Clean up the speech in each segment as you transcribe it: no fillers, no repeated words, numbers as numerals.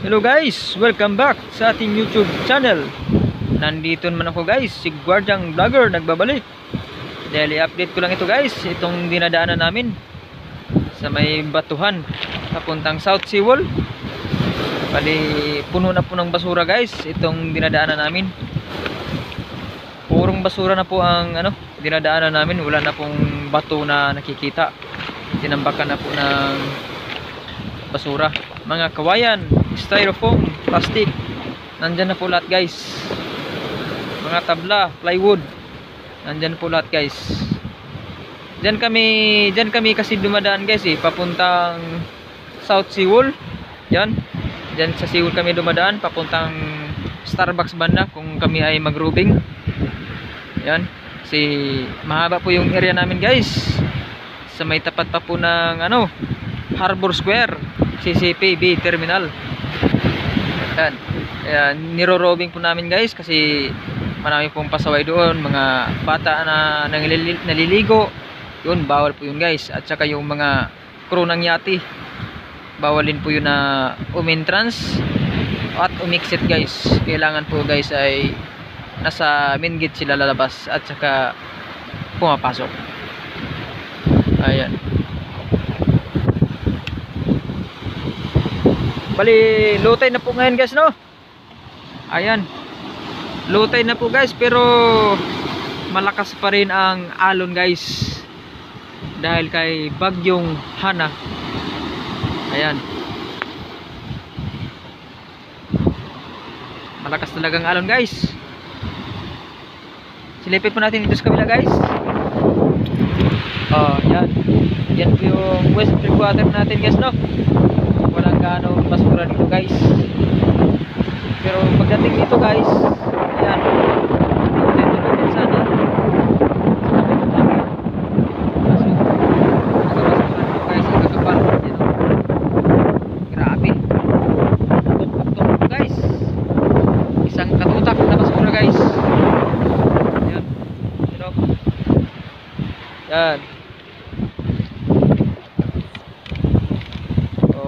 Hello guys, welcome back sa ating YouTube channel. Nandito naman ako guys, si Guardiang Vlogger nagbabalik. Daily update ko lang ito guys, itong dinadaanan namin sa may batuhan papuntang South Seawall. Bali, puno na po ng basura guys, itong dinadaanan namin. Purong basura na po ang dinadaanan namin, wala na pong bato na nakikita. Tinambakan na po ng basura, mga kawayan, styrofoam, plastic, nandyan na po lahat guys. Mga tabla, plywood, nandyan po lahat guys. Diyan kami kasi dumadaan guys papuntang South Seawall. Diyan sa Seawall kami dumadaan papuntang Starbucks banda kung kami ay magrubing. Yan, mahaba po yung area namin guys. Sa may tapat pa po ng Harbor Square, CCPB Terminal. Yan, niro-robing po namin guys kasi marami pong pasaway doon, mga bata na naliligo. Yun, bawal po yun guys. At saka yung mga crew ng yate, bawalin po yun na umentrance at umixit guys. Kailangan po guys ay nasa main gate sila lalabas at saka pumapasok. Ayan. Bali, low tide na po ngayon guys, no? Ayan. Low tide na po guys, pero malakas pa rin ang alon guys. Dahil kay bagyong Hana. Ayan. Malakas talagang alon guys. Silipin po natin dito sa kabila guys. Oh, yan. Yan po yung west breakwater natin guys, no? Walang ganong basura dito guys. Pero pagdating dito guys, ayan, dito natin sana kaso nagabasura dito guys, ang kakapal dito. Grabe, tutok guys, isang katutak na basura guys. Ayan, yan.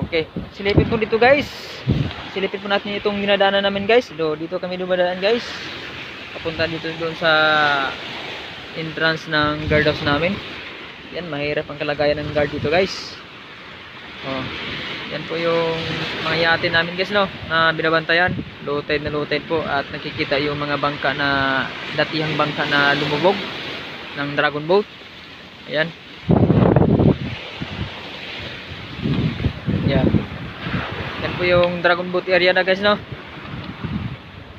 Okay, silipin po dito guys. Silipin po natin itong dinadaanan namin guys. Dito kami dumadaan guys. Papunta dito doon sa entrance ng guardhouse namin. Yan, mahirap ang kalagayan ng guard dito guys. Oh, yan po yung mga yate namin guys, no, na binabantayan. Low tide na low tide po. At nakikita yung mga bangka na datihang bangka na lumubog ng dragon boat. Ayan. Yan. Yan po yung dragon boat area na guys, no.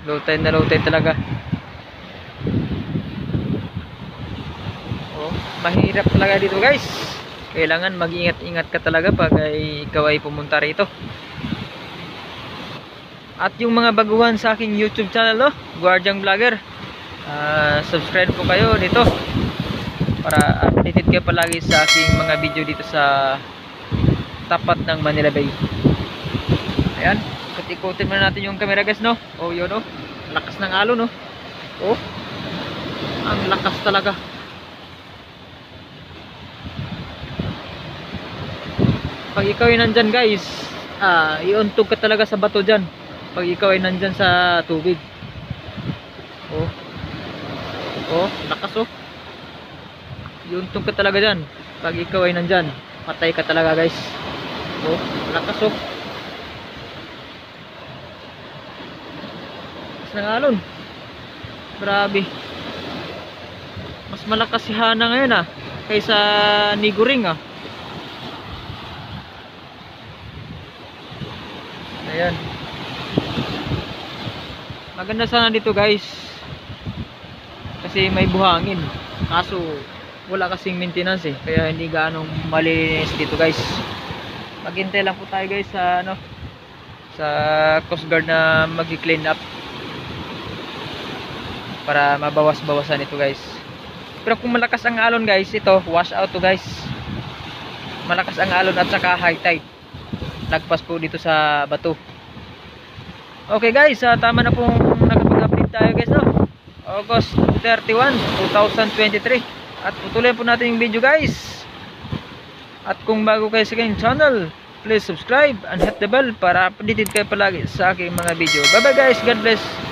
Low tide na low tide talaga. Oh, mahirap talaga dito guys. Kailangan mag-ingat-ingat ka talaga pag ikaw ay pumunta rito. At yung mga baguhan sa aking YouTube channel, no, Guardiang Vlogger, subscribe po kayo dito para updated kayo palagi sa aking mga video dito sa tapat ng Manila Bay. Ayan, ikot-ikotin muna natin yung camera guys, no. Oh, yun, no, lakas ng alon, no. Oh, ang lakas talaga. Pag ikaw ay nandyan guys, iuntog ka talaga sa bato dyan pag ikaw ay nandyan sa tubig. Oh, oh, lakas, oh. Iuntog ka talaga dyan pag ikaw ay nandyan, patay ka talaga guys. Oh, lakas, oh. Lakas ng alon. Grabe. Mas malakas si Hana ngayon kaysa Niguring Ayan. Maganda sana dito guys kasi may buhangin, kaso wala kasing maintenance kaya hindi gaanong malinis dito guys. Maghintay lang po tayo guys sa sa Coast Guard na mag-clean up para mabawas-bawasan ito guys. Pero kung malakas ang alon guys, ito wash out to guys. Malakas ang alon at saka high tide, lagpas po dito sa bato. Okay guys, tama na pong nakapag-update tayo guys, no? August 31, 2023. At tutuloy po natin yung video guys. At kung bago kayo sa aking channel, please subscribe and hit the bell para updated kayo palagi sa aking mga video. Bye bye guys, God bless.